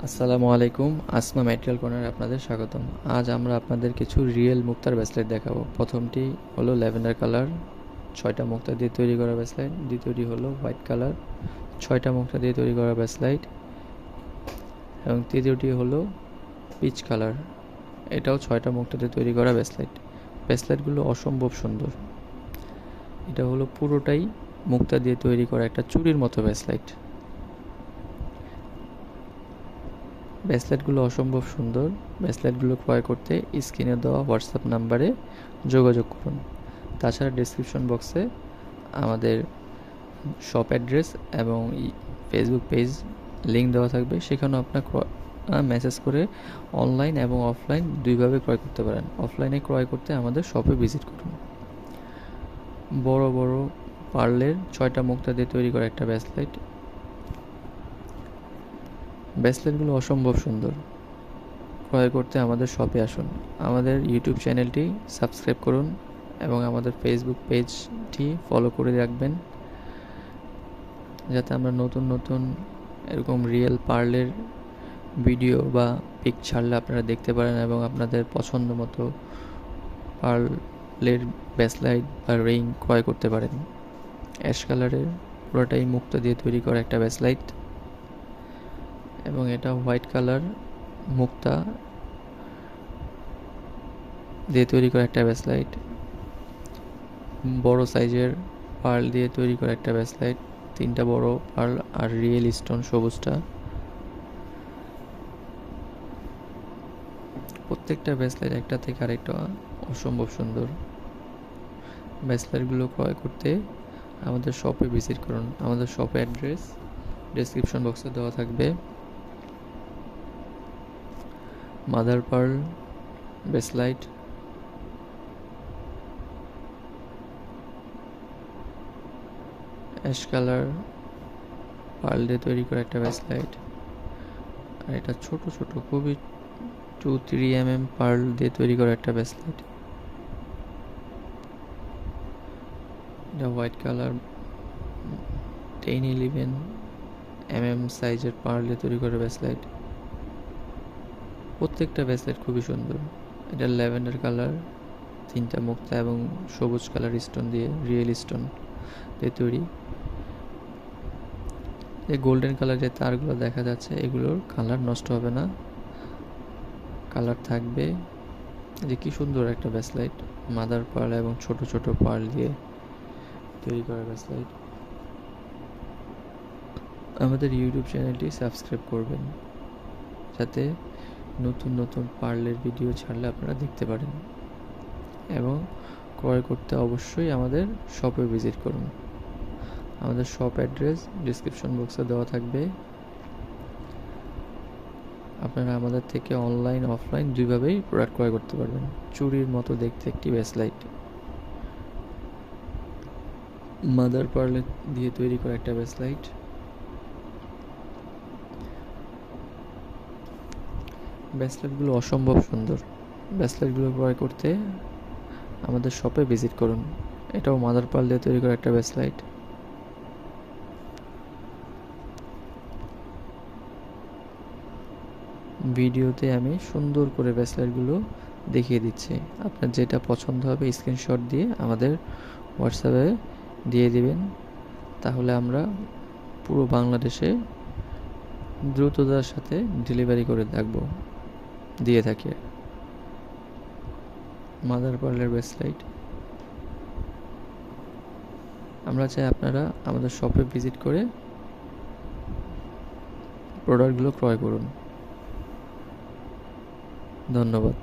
আসসালামু আলাইকুম, আসমা ম্যাটেরিয়াল কর্নারে আপনাদের স্বাগতম। আজ আমরা আপনাদের কিছু রিয়েল মুক্তার ব্রেসলেট দেখাবো। প্রথমটি হলো ল্যাভেন্ডার কালার, 6টা মুক্তা দিয়ে তৈরি করা ব্রেসলেট। দ্বিতীয়টি হলো হোয়াইট কালার, 6টা মুক্তা দিয়ে তৈরি করা ব্রেসলেট। এবং তৃতীয়টি হলো পিচ কালার, এটাও 6টা মুক্তা দিয়ে তৈরি করা ব্রেসলেট। ব্রেসলেটগুলো অসম্ভব সুন্দর। এটা হলো পুরোটাই মুক্তা দিয়ে তৈরি করা একটা চুড়ির মতো ব্রেসলেট। ব্রেসলেটগুলো অসম্ভব সুন্দর। ব্রেসলেটগুলো ক্রয় করতে স্ক্রিনে দেওয়া হোয়াটসঅ্যাপ নাম্বারে যোগাযোগ করুন। তাছাড়া ডিসক্রিপশন বক্সে আমাদের শপ অ্যাড্রেস এবং ফেসবুক পেজ লিঙ্ক দেওয়া থাকবে, সেখানেও আপনার মেসেজ করে অনলাইন এবং অফলাইন দুইভাবে ক্রয় করতে পারেন। অফলাইনে ক্রয় করতে আমাদের শপে ভিজিট করুন। বড় বড় পার্লের 6টা মুক্তা দিয়ে তৈরি করা একটা ব্রেসলেট। ব্রেসলেটগুলো অসম্ভব সুন্দর। ক্রয় করতে আমাদের শপে আসুন। আমাদের ইউটিউব চ্যানেলটি সাবস্ক্রাইব করুন এবং আমাদের ফেসবুক পেজটি ফলো করে রাখবেন, যাতে আমরা নতুন নতুন এরকম রিয়েল পার্লের ভিডিও বা পিক ছাড়লে আপনারা দেখতে পারেন এবং আপনাদের পছন্দ মতো পার্লের ব্রেসলেট বা রিং ক্রয় করতে পারেন। অ্যাশ কালারের পুরোটাই মুক্তা দিয়ে তৈরি করা একটা ব্রেসলেট এবং এটা হোয়াইট কালার মুক্তা দিয়ে তৈরি করা একটা ব্রেসলেট। বড় সাইজের পার্ল দিয়ে তৈরি করা একটা ব্রেসলেট, 3টা বড় পার্ল আর রিয়েল স্টোন সবুজটা। প্রত্যেকটা ব্রেসলেট একটা থেকে আরেকটা অসম্ভব সুন্দর। ব্রেসলেটগুলো ক্রয় করতে আমাদের শপে ভিজিট করুন। আমাদের শপ অ্যাড্রেস ডেসক্রিপশন বক্সে দেওয়া থাকবে। Mother pearl bracelet, ash colour pearl দিয়ে তৈরি করা একটা ব্রেসলেট, আর এটা ছোট ছোট খুবই 2-3 mm পার্ল দিয়ে তৈরি করা একটা ব্রেসলেট। এটা হোয়াইট কালার 10-11 mm সাইজের পার্ল দিয়ে তৈরি করা ব্রেসলেট। প্রত্যেকটা ব্রেসলেট খুবই সুন্দর। এটা ল্যাভেন্ডার কালার, 3টা মুক্তা এবং সবুজ কালার স্টোন দিয়ে, রিয়েল স্টোন দিয়ে তৈরি। এই গোল্ডেন কালার যে তারগুলো দেখা যাচ্ছে, এগুলোর কালার নষ্ট হবে না, কালার থাকবে। যে কি সুন্দর একটা ব্রেসলেট, মাদার পার্ল এবং ছোট ছোট পার্ল দিয়ে তৈরি করা ব্রেসলেট। আমাদের ইউটিউব চ্যানেলটি সাবস্ক্রাইব করবেন, যাতে নতুন নতুন পার্লের ভিডিও ছাড়লে আপনারা দেখতে পারেন। এবং ক্রয় করতে অবশ্যই আমাদের শপে ভিজিট করুন। আমাদের শপ অ্যাড্রেস ডিসক্রিপশন বক্সে দেওয়া থাকবে। আপনারা আমাদের থেকে অনলাইন অফলাইন দুইভাবেই প্রোডাক্ট ক্রয় করতে পারবেন। চুড়ির মতো দেখতে একটি ব্রেসলেট, মাদার পার্ল দিয়ে তৈরি করা একটা ব্রেসলেট। ব্রেসলেটগুলো অসম্ভব সুন্দর। ব্রেসলেটগুলো ক্রয় করতে আমাদের শপে ভিজিট করুন। এটাও মাদার পার্ল দিয়ে তৈরি করা একটা ব্রেসলেট। ভিডিওতে আমি সুন্দর করে ব্রেসলেটগুলো দেখিয়ে দিচ্ছি। আপনার যেটা পছন্দ হবে স্ক্রিনশট দিয়ে আমাদের হোয়াটসঅ্যাপে দিয়ে দিবেন, তাহলে আমরা পুরো বাংলাদেশে দ্রুততার সাথে ডেলিভারি করে দিয়ে থাকি। মাদার পার্লের ব্রেসলেট আমরা চাই আপনারা আমাদের শপে ভিজিট করে প্রোডাক্টগুলো ক্রয় করুন। ধন্যবাদ।